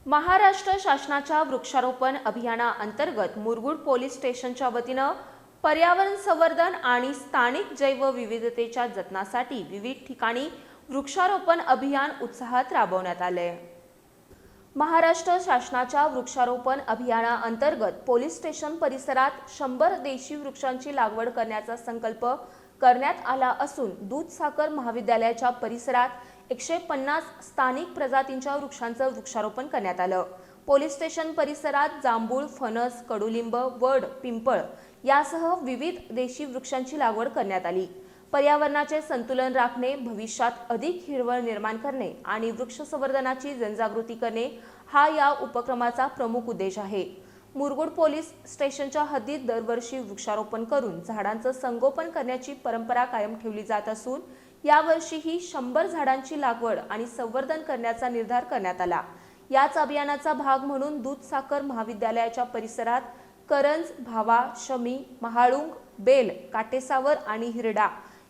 महाराष्ट्र शासनाच्या वृक्षारोपण अभियानाअंतर्गत मुरगुड पोलीस स्टेशनच्या वतीनं पर्यावरण संवर्धन आणि स्थानिक जैवविविधतेच्या जतनासाठी विविध ठिकाणी वृक्षारोपण अभियान उत्साहात राबवण्यात आले। महाराष्ट्र शासनाच्या वृक्षारोपण अभियानाअंतर्गत पोलीस स्टेशन परिसरात 100 देशी वृक्षांची लागवड करण्याचा संकल्प करण्यात आला असून दूधसागर महाविद्यालयाच्या परिसरात 150 स्थानिक प्रजातींच्या वृक्षांचं वृक्षारोपण करण्यात आलं। पोलीस स्टेशन परिसरात जांभूळ, फणस, कडुलिंब, वड, पिंपळ यासह विविध देशी वृक्षांची लागवड करण्यात आली। पर्यावरणाचे संतुलन राखणे, भविष्यात अधिक हिरवळ निर्माण करणे आणि वृक्ष संवर्धनाची जनजागृती करणे हा या उपक्रमाचा प्रमुख उद्देश आहे। मुरगुड पोलीस स्टेशनच्या हद्दीत दरवर्षी वृक्षारोपण करून झाडांचं संगोपन करण्याची परंपरा कायम ठेवली जात असून यावर्षीही 100 झाडांची लागवड आणि संवर्धन करण्याचा निर्धार करण्यात आला। याच अभियानाचा भाग म्हणून दूधसागर महाविद्यालयाच्या परिसरात करंज, भावा, शमी, महाळुंग, बेल, काटेसावर आणि हिरडा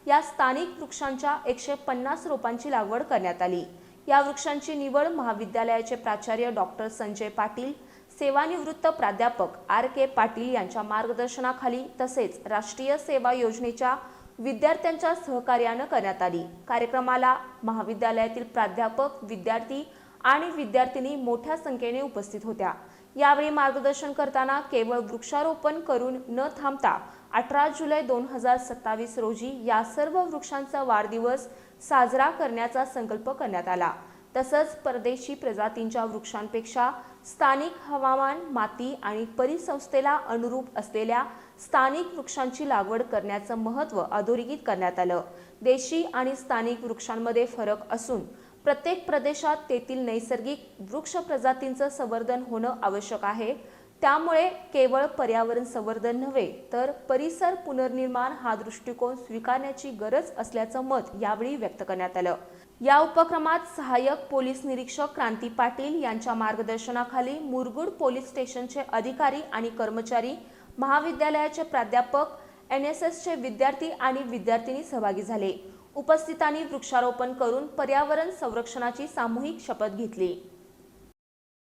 या स्थानिक वृक्षांच्या 150 रोपांची लागवड करण्यात आली। या वृक्षांची निवड महाविद्यालयाचे प्राचार्य डॉक्टर संजय पाटील, सेवानिवृत्त प्राध्यापक आर.के. पाटील यांच्या मार्गदर्शनाखाली तसेच राष्ट्रीय सेवा योजनेच्या विद्यार्थ्यांच्या सहकार्याने करण्यात आली। कार्यक्रमाला महाविद्यालयातील प्राध्यापक, विद्यार्थी आणि विद्यार्थिनी मोठ्या संख्येने उपस्थित होत्या। यावेळी मार्गदर्शन करताना केवळ वृक्षारोपण करून न थांबता 18 जुलै 2027 रोजी या सर्व वृक्षांचा वाढदिवस साजरा करण्याचा संकल्प करण्यात आला। तसंच परदेशी प्रजातींच्या वृक्षांपेक्षा स्थानिक हवामान, माती आणि परिसंस्थेला अनुरूप असलेल्या स्थानिक वृक्षांची लागवड करण्याचं महत्त्व अधोरेखित करण्यात आलं। देशी आणि स्थानिक वृक्षांमध्ये फरक असून प्रत्येक प्रदेशात तेथील नैसर्गिक वृक्ष प्रजातींचं संवर्धन होणं आवश्यक आहे। त्यामुळे केवळ पर्यावरण संवर्धन नव्हे तर परिसर पुनर्निर्माण हा दृष्टिकोन स्वीकारण्याची गरज असल्याचं मत यावेळी व्यक्त करण्यात आलं। या उपक्रमात सहाय्यक पोलीस निरीक्षक क्रांती पाटील यांच्या मार्गदर्शनाखाली मुरगुड पोलीस स्टेशनचे अधिकारी आणि कर्मचारी, महाविद्यालयाचे प्राध्यापक, एनएसएसचे विद्यार्थी आणि विद्यार्थिनी सहभागी झाले। उपस्थितांनी वृक्षारोपण करून पर्यावरण संरक्षणाची सामूहिक शपथ घेतली।